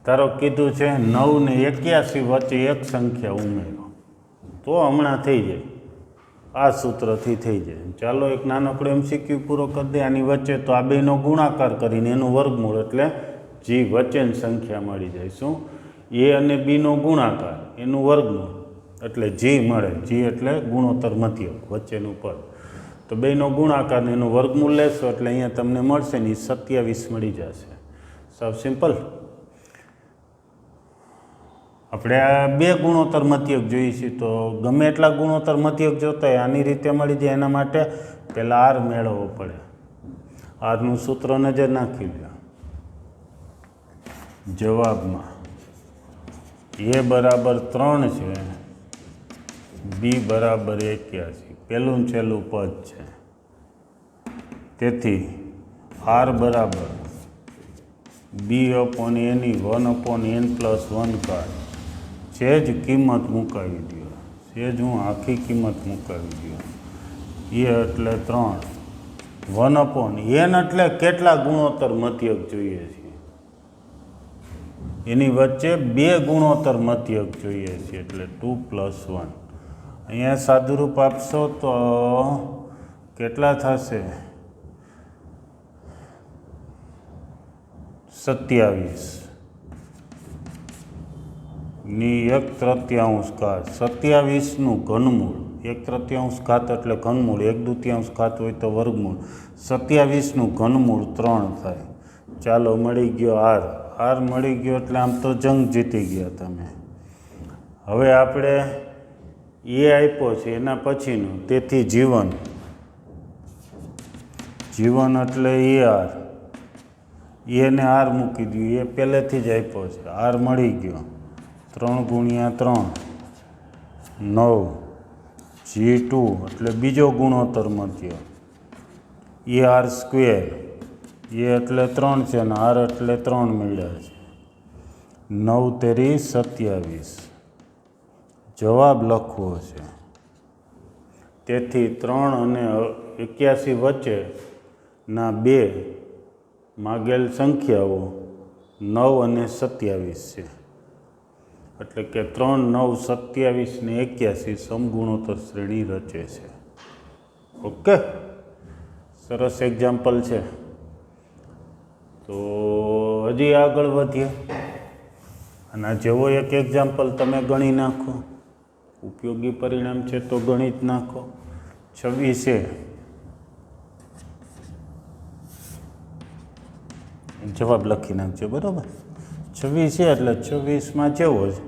[SPEAKER 1] તારો કીધું છે 9 ને 81 વચ્ચે એક સંખ્યા ઉમેરો, તો હમણાં થઈ જાય, આ સૂત્રથી થઈ જાય. ચાલો, એક નાનકડો MCQ પૂરો કરી દે આની વચ્ચે. તો આ બેનો ગુણાકાર કરીને એનું વર્ગમૂળ એટલે G વચ્ચેની સંખ્યા મળી જાય. શું? a અને b નો ગુણાકાર, એનું વર્ગમૂળ એટલે G મળે. G એટલે ગુણોત્તર મધ્યક, વચ્ચેનું પદ. તો બેનો ગુણાકાર ને એનું વર્ગમૂળ લેશો એટલે અહીંયા તમને મળશે ને 27 મળી જશે. સાવ સિમ્પલ. આપણે આ બે ગુણોત્તર મધ્યક જોઈએ છીએ, તો ગમે એટલા ગુણોત્તર મધ્યક જોતા હોય આની રીતે મળી જાય. એના માટે પહેલાં r મેળવવો પડે. rનું સૂત્ર નજર નાખી લો. જવાબમાં a બરાબર 3 છે, b બરાબર 81. પહેલું છેલ્લું પદ છે, તેથી r બરાબર b/n=1/n+1. સેજ કિંમત મુકાવી દો. સેજ હું આખી કિંમત મુકાવી દો. એ એટલે 3, 1/n એટલે કેટલા ગુણોત્તર મધ્યક જોઈએ છે? એની વચ્ચે બે ગુણોત્તર મધ્યક જોઈએ છે, એટલે 2+1. અહીંયા સાદુરૂપ આપશો તો કેટલા થશે? 27 ની 1/3 ઘાત. 27નું ઘનમૂળ. 1/3 ઘાત એટલે ઘનમૂળ, 1/2 ઘાત હોય તો વર્ગમૂળ. 27નું ઘનમૂળ 3 થાય. ચાલો, મળી ગયો r મળી ગયો એટલે આમ તો જંગ જીતી ગયા તમે. હવે આપણે એ આપ્યો છે એના પછીનું, તેથી G1 એટલે ar. એને r મૂકી દઉં, એ પહેલેથી જ આપ્યો છે. r મળી ગયો 3 × 3 9. G2 એટલે બીજો ગુણોત્તર મધ્યક, ar². એ એટલે 3 છે અને r એટલે 3 મળ્યા છે. 9 તેરી 27. જવાબ લખવો છે. તેથી 3 અને 81 વચ્ચેના બે માગેલ સંખ્યાઓ 9 અને 27 છે. એટલે કે 3, 9, 27 ને 81 સમગુણોત્તર શ્રેણી રચે છે. ઓકે, સરસ એક્ઝામ્પલ છે. તો હજી આગળ વધીએ. અને જેવો એક એક્ઝામ્પલ તમે ગણી નાખો, ઉપયોગી પરિણામ છે તો ગણી જ નાખો. 26 છે, જવાબ લખી નાખજો. બરાબર, 26 છે એટલે 26માં જેવો છે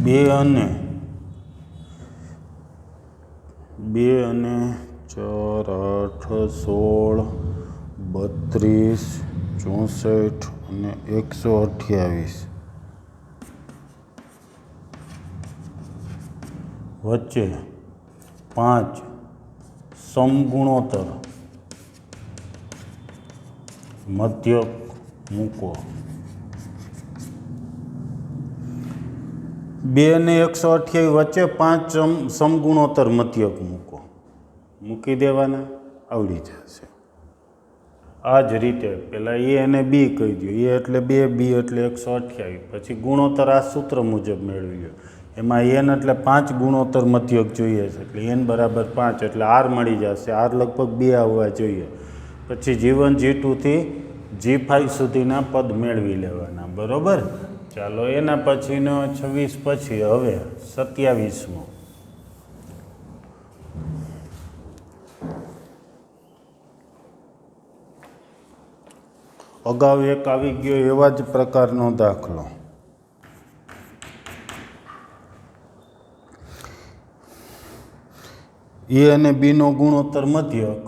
[SPEAKER 1] 2 અને 4, 8, 16, 32, 64 અને 128 વચ્ચે 5 સમગુણોત્તર મધ્યક મૂકો. 2 અને 128 વચ્ચે 5 સમગુણોત્તર મધ્યક મૂકો. મૂકી દેવાના, આવડી જશે. આ જ રીતે પહેલાં એ અને બી કહી દો. એ એટલે 2, બી એટલે 128. પછી ગુણોત્તર આ સૂત્ર મુજબ મેળવી લો. એમાં એન એટલે 5 ગુણોત્તર મધ્યક જોઈએ છે, એટલે એન બરાબર 5 એટલે આર મળી જશે. આર લગભગ 2 આવવા જોઈએ. પછી G1, G2થી G5 સુધીના પદ મેળવી લેવાના. બરાબર, ચાલો એના પછીનો 26 પછી હવે 27મો. અગાઉ એક આવી ગયો એવા જ પ્રકારનો દાખલો. એ અને બીનો ગુણોત્તર મધ્યક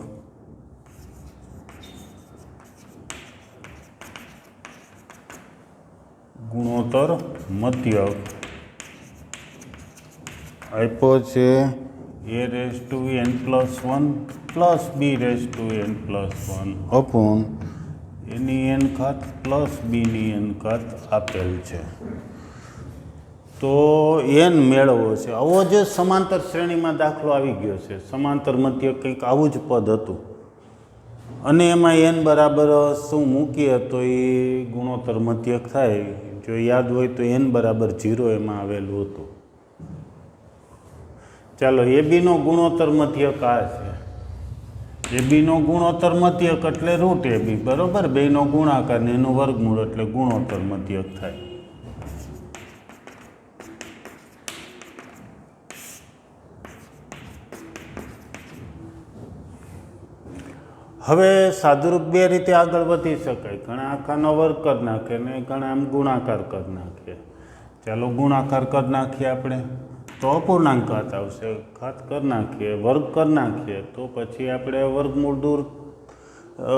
[SPEAKER 1] આપ્યો છે a⁻n+1 પ્લસ b⁻n+1 અપોન એની n ઘાત પ્લસ બીની n ઘાત આપેલ છે. તો n મેળવવો છે. આવો જ સમાંતર શ્રેણીમાં દાખલો આવી ગયો છે. સમાંતર મધ્યક કંઈક આવું જ પદ હતું અને એમાં n બરાબર શું મૂકીએ તો એ ગુણોત્તર મધ્યક થાય. જો યાદ હોય તો n બરાબર 0 એમાં આવેલું હતું. ચાલો, એબીનો ગુણોત્તર મધ્યક આ છે. એબીનો ગુણોત્તર મધ્યક એટલે રૂટ એબી. બરાબર, બેનો ગુણાકાર ને એનું વર્ગમૂળ એટલે ગુણોત્તર મધ્યક થાય. હવે સાદુરૂપ બે રીતે આગળ વધી શકાય. ઘણા આખાનો વર્ગ કરી નાખે ને ઘણા આમ ગુણાકાર કરી નાખીએ. ચાલો ગુણાકાર કરી નાખીએ આપણે તો અપૂર્ણાંક ઘાત આવશે. ઘાત કરી નાખીએ, વર્ગ કરી નાખીએ તો પછી આપણે વર્ગમૂળ દૂર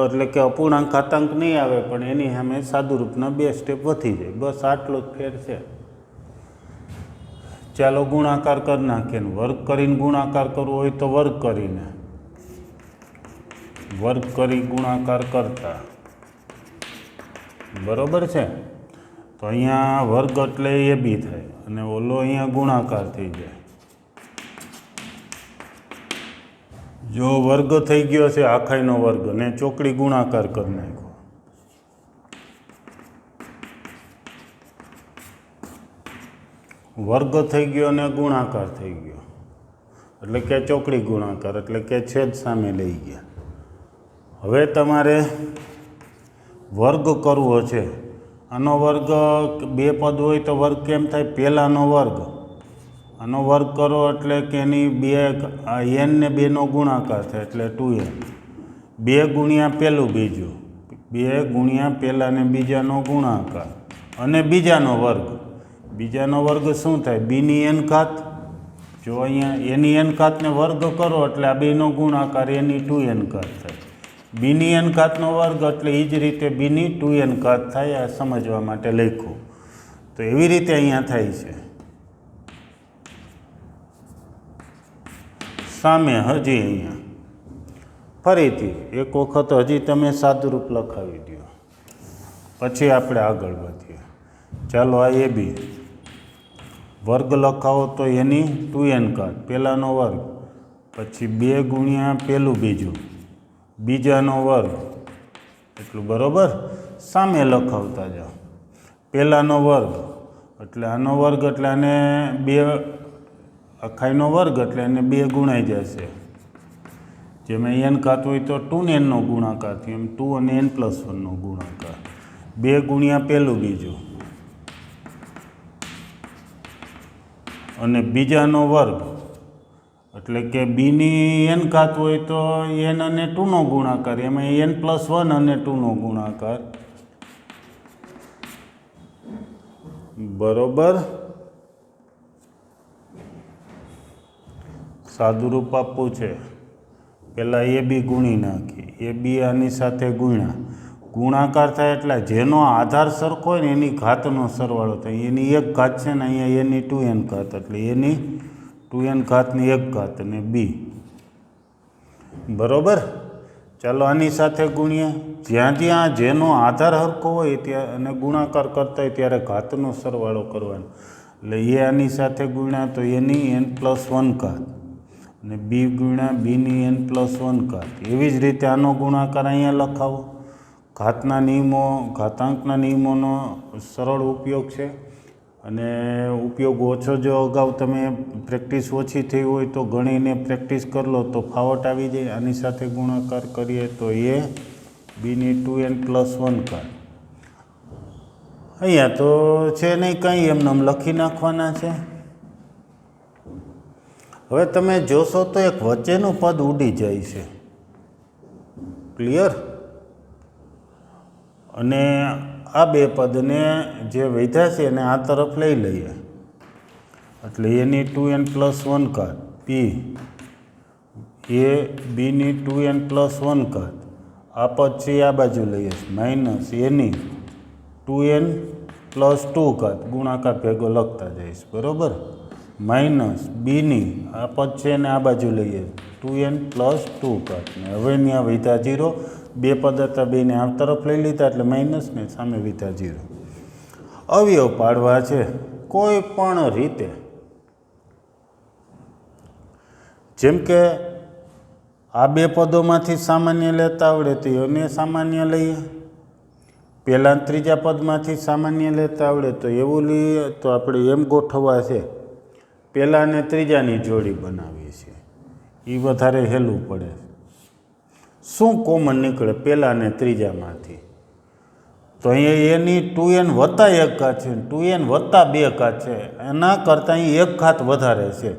[SPEAKER 1] એટલે કે અપૂર્ણાંક ઘાતાંક નહીં આવે, પણ એની સામે સાદુરૂપના 2 સ્ટેપ વધી જાય. બસ આટલો જ ફેર છે. ચાલો ગુણાકાર કરી નાખીએ. વર્ગ કરીને ગુણાકાર કરવો હોય તો વર્ગ કરીને, વર્ગ કરી ગુણાકાર કરતા. બરાબર છે. તો અહીંયા વર્ગ એટલે એ બી થાય અને ઓલો અહીંયા ગુણાકાર થઈ જાય. જો વર્ગ થઈ ગયો છે આખાઈનો વર્ગ અને ચોકડી ગુણાકાર કરી નાખ્યો. વર્ગ થઈ ગયો અને ગુણાકાર થઈ ગયો એટલે કે ચોકડી ગુણાકાર એટલે કે છેદ સામે લઈ ગયા. હવે તમારે વર્ગ કરવો છે. આનો વર્ગ 2 પદ હોય તો વર્ગ કેમ થાય? પહેલાંનો વર્ગ, આનો વર્ગ કરો એટલે કે એની 2 n ને 2નો ગુણાકાર થાય એટલે 2n. 2 ગુણ્યા પહેલું બીજું, 2 ગુણ્યા પહેલાં ને બીજાનો ગુણાકાર અને બીજાનો વર્ગ. બીજાનો વર્ગ શું થાય? બીની n ઘાત. જો અહીંયા એની n ઘાતને વર્ગ કરો એટલે આ 2નો ગુણાકાર એની 2n ઘાત થાય. બીની n ઘાતનો વર્ગ એટલે એ જ રીતે બીની 2n ઘાત થાય. આ સમજવા માટે લખ્યું. તો એવી રીતે અહીંયા થાય છે. સામે હજી અહીંયા ફરીથી એક વખત હજી તમે સાદુરૂપ લખાવી દો, પછી આપણે આગળ વધીએ. ચાલો, આ એ બી વર્ગ લખાવો તો એની 2n ઘાત, પહેલાંનો વર્ગ, પછી 2 ગુણ્યા પહેલું બીજું, બીજાનો વર્ગ, એટલું બરાબર. સામે લખાવતા જાઓ. પહેલાંનો વર્ગ એટલે આનો વર્ગ એટલે આને 2 અખાઈનો વર્ગ એટલે એને 2 ગુણાઈ જશે. જેમાં n ઘાત હોય તો 2n નો ગુણાકાર થયો, એમ 2 અને n+1 નો ગુણાકાર. 2 ગુણ્યા પહેલું બીજું અને બીજાનો વર્ગ એટલે કે બીની n ઘાત હોય તો n અને 2 નો ગુણાકાર, એમાં n+1 અને 2 નો ગુણાકાર, બરોબર. સાદુરૂપ આપવું છે. પહેલાં એ બી ગુણી નાખી, એ બી આની સાથે ગુણ્યા, ગુણાકાર થાય એટલે જેનો આધાર સરખો હોય ને એની ઘાતનો સરવાળો થાય. એની 1 ઘાત છે ને અહીંયા એની 2n ઘાત એટલે એની 2n ઘાતની 1 ઘાત અને બી, બરોબર. ચાલો આની સાથે ગુણીએ. જ્યાં જ્યાં જેનો આધાર સરખો હોય ત્યાં અને ગુણાકાર કરતા હોય ત્યારે ઘાતનો સરવાળો કરવાનો. એટલે એ આની સાથે ગુણ્યા તો એની n+1 ઘાત અને બી ગુણ્યા બીની n+1 ઘાત. એવી જ રીતે આનો ગુણાકાર અહીંયા લખાવો. ઘાતના નિયમો, ઘાતાંકના નિયમોનો સરળ ઉપયોગ છે અને ઉપયોગ ઓછો જો અગાઉ તમે પ્રેક્ટિસ ઓછી થઈ હોય તો ગણીને પ્રેક્ટિસ કરી લો તો ફાવટ આવી જાય. આની સાથે ગુણાકાર કરીએ તો એ બીની 2n+1 ઘાત. અહીંયા તો છે નહીં કંઈ, એમને લખી નાખવાના છે. હવે તમે જોશો તો એક વચ્ચેનું પદ ઉડી જાય છે. ક્લિયર? અને આ બે પદને જે વધ્યા છે એને આ તરફ લઈ લઈએ એટલે એની 2n+1 ઘાત પી એ બીની 2n+1 ઘાત. આ પદ છે આ બાજુ લઈએ માઇનસ એની 2n+2 ઘાત, ગુણાકાર ભેગો લખતા જઈશ, બરાબર. માઇનસ બીની આ પદ છે ને આ બાજુ લઈએ 2n+2 ઘાત. ને હવે ત્યાં વધ્યા 0, બે પદ હતા બેને આ તરફ લઈ લીધા એટલે માઇનસ ને સામે વધ્યા 0. અવયવ પાડવા છે કોઈ પણ રીતે. જેમ કે આ બે પદોમાંથી સામાન્ય લેતા આવડે તો એને સામાન્ય લઈએ, પહેલાં ત્રીજા પદમાંથી સામાન્ય લેતા આવડે તો એવું લઈએ. તો આપણે એમ ગોઠવવા છે, પહેલાં ને ત્રીજાની જોડી બનાવીએ છીએ, એ વધારે હેલું પડે. શું કોમન નીકળે પહેલાં ને ત્રીજામાંથી? તો અહીંયા એની 2n + 1 ઘાત છે, 2n + 2 ઘાત છે, એના કરતાં અહીં 1 ઘાત વધારે છે.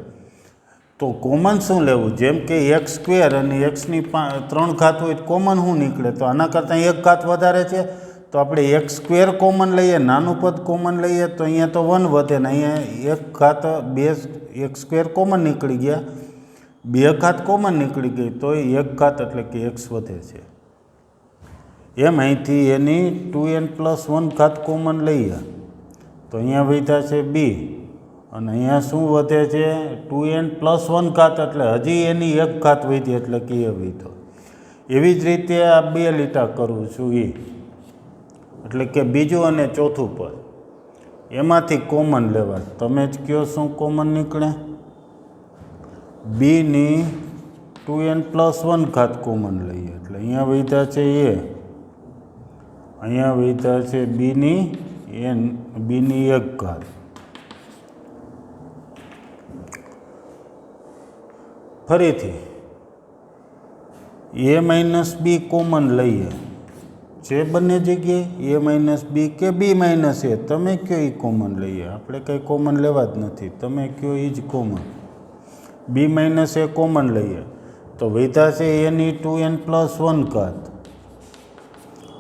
[SPEAKER 1] તો કોમન શું લેવું? જેમ કે x² અને xની 3 ઘાત હોય કોમન શું નીકળે? તો આના કરતાં 1 ઘાત વધારે છે તો આપણે x² કોમન લઈએ, નાનું પદ કોમન લઈએ તો અહીંયા તો 1 વધે ને અહીંયા 1 ઘાત 2 x² કોમન નીકળી ગયા, 2 ઘાત કોમન નીકળી ગઈ તો 1 ઘાત એટલે કે x વધે છે. એમ અહીંથી એની 2n+1 ઘાત કોમન લઈએ તો અહીંયા વધ્યા છે b અને અહીંયા શું વધે છે 2n+1 ઘાત એટલે હજી એની 1 ઘાત વધી એટલે કે એ વધ્યો. એવી જ રીતે આ 2 લીટા કરું છું એ એટલે કે બીજું અને ચોથું પદ એમાંથી કોમન લેવા. તમે જ કહો શું કોમન નીકળે? બીની 2n+1 ઘાત કોમન લઈએ એટલે અહીંયા વધ્યા છે એ, અહીંયા વધ્યા છે બીની 1 ઘાત. ફરીથી a - b કોમન લઈએ, જે બંને જગ્યાએ a - b કે b - a તમે કયો એ કોમન લઈએ, આપણે કંઈ કોમન લેવા જ નથી, તમે કયો એ જ કોમન. b - a કોમન લઈએ તો વધ્યા છે એની 2n+1 ઘાત.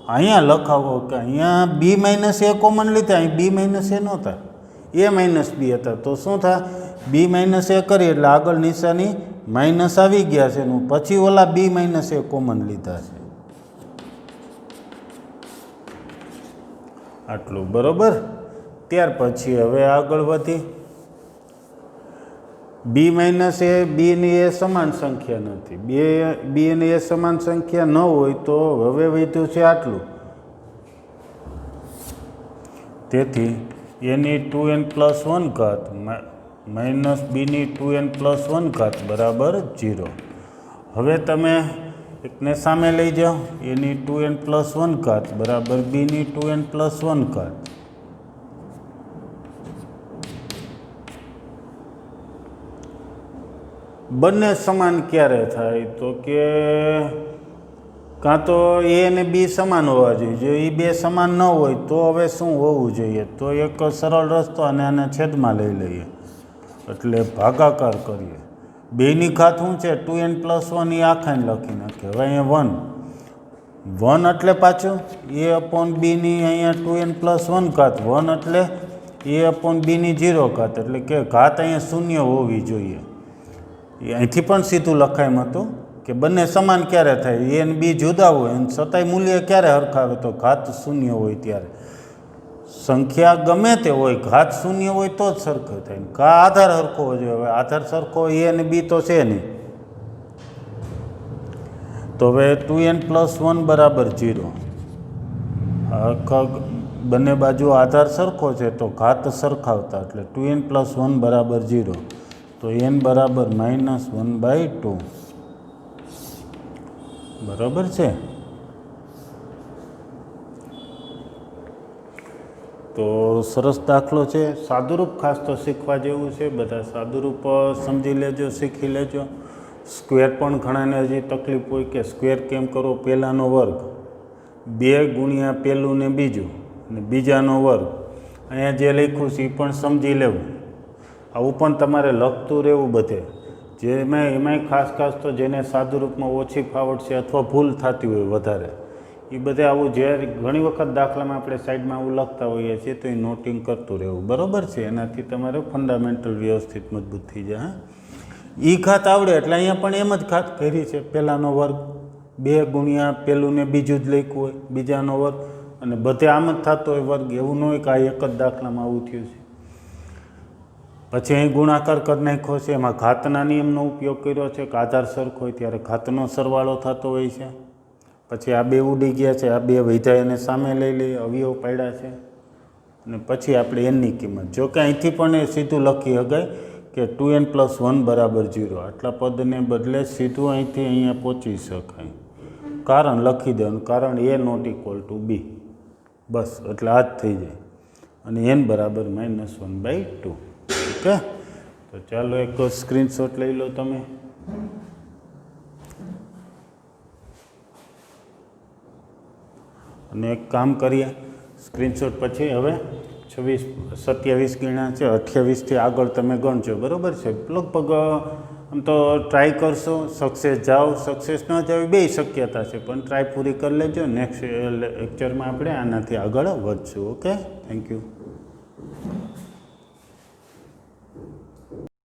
[SPEAKER 1] અહીંયા લખાવો કે અહીંયા b - a કોમન લીધા, અહીં b - a નહોતા, a - b હતા તો શું થાય? b - a કરીએ એટલે આગળ નિશાની માઇનસ આવી ગયા છે ને પછી ઓલા b - a કોમન લીધા છે. આટલું બરોબર. ત્યાર પછી હવે આગળ વધી b - a b ની એ સમાન સંખ્યા નથી, b ની એ સમાન સંખ્યા ન હોય તો હવે વધ્યું છે આટલું. તેથી એની 2n+1 માઇનસ બીની 2n+1 બરાબર 0. હવે તમે એકને સામે લઈ જાઓ, એની 2n+1 બરાબર બીની 2n+1. બંને સમાન ક્યારે થાય? તો કે કાં તો એ અને બી સમાન હોવા જોઈએ. જો એ બે સમાન ન હોય તો હવે શું હોવું જોઈએ? તો એક સરળ રસ્તો, અને આને છેદમાં લઈ લઈએ એટલે ભાગાકાર કરીએ. બેની ઘાત શું છે? 2n+1, એ આખાને લખી નાખીએ. હવે અહીંયા 1 એટલે પાછું એ અપોન બીની અહીંયા 2n+1, 1 એટલે એ અપોન બીની 0 એટલે કે ઘાત અહીંયા શૂન્ય હોવી જોઈએ. એ અહીંથી પણ સીધું લખાયું હતું કે બંને સમાન ક્યારે થાય? એ અને બી જુદા હોય અને છતાંય મૂલ્ય ક્યારે હરખાવે? તો ઘાત શૂન્ય હોય ત્યારે. સંખ્યા ગમે તે હોય, ઘાત શૂન્ય હોય તો જ સરખો થાય. કા આધાર સરખો હોવો જોઈએ. હવે આધાર સરખો એ અને બી તો છે નહીં. તો હવે 2n+1 બરાબર 0. બંને બાજુ આધાર સરખો છે તો ઘાત સરખાવતા, એટલે 2n+1 બરાબર 0. તો n બરાબર -1/2 બરાબર છે. તો સરસ દાખલો છે. સાદુરૂપ ખાસ તો શીખવા જેવું છે. બધા સાદુરૂપ સમજી લેજો, શીખી લેજો. સ્ક્વેર પણ ઘણાને હજી તકલીફ હોય કે સ્ક્વેર કેમ કરો? પહેલાંનો વર્ગ 2 ગુણ્યા પહેલું ને બીજું, અને બીજાનો વર્ગ. અહીંયા જે લખ્યું છે એ પણ સમજી લેવું. આવું પણ તમારે લખતું રહેવું બધે. એમાંય ખાસ તો જેને સાદુરૂપમાં ઓછી ફાવટ છે અથવા ભૂલ થતી હોય વધારે, એ બધે આવું જે ઘણી વખત દાખલામાં આપણે સાઈડમાં આવું લખતા હોઈએ છીએ તો એ નોટિંગ કરતું રહેવું. બરાબર છે? એનાથી તમારે ફંડામેન્ટલ વ્યવસ્થિત મજબૂત થઈ જાય. એ ઘાત આવડે એટલે અહીંયા પણ એમ જ ઘાત કરી છે. પહેલાંનો વર્ગ 2 ગુણ્યા પહેલું ને બીજું જ લખ્યું હોય, બીજાનો વર્ગ, અને બધે આમ જ થતો હોય વર્ગ. એવું ન હોય કે આ એક જ દાખલામાં આવું થયું છે. પછી અહીં ગુણાકાર કરી નાખ્યો છે. એમાં ઘાતના નિયમનો ઉપયોગ કર્યો છે કે આધાર સરખો હોય ત્યારે ઘાતનો સરવાળો થતો હોય છે. પછી આ બે ઉડી ગયા છે, આ બે વૈધા એને સામે લઈ લઈએ, અવયવ પાડ્યા છે. અને પછી આપણે એની કિંમત, જો કે અહીંથી પણ એ સીધું લખી શકાય કે 2n+1 બરાબર 0. આટલા પદને બદલે સીધું અહીંથી અહીંયા પહોંચી શકાય. કારણ લખી દેવાનું, કારણ a ≠ b. બસ, એટલે આ જ થઈ જાય. અને n બરાબર -1/2. ઓકે, તો ચાલો એક સ્ક્રીનશોટ લઈ લો તમે. અને એક કામ કરીએ, સ્ક્રીનશોટ પછી હવે 27 ગણ્યા છે, 28થી આગળ તમે ગણજો. બરાબર છે? લગભગ આમ તો ટ્રાય કરશો, સક્સેસ જાઓ, સક્સેસ ન જાવ બે શક્યતા છે, પણ ટ્રાય પૂરી કરી લેજો. નેક્સ્ટ લેક્ચરમાં આપણે આનાથી આગળ વધશું. Okay, thank you.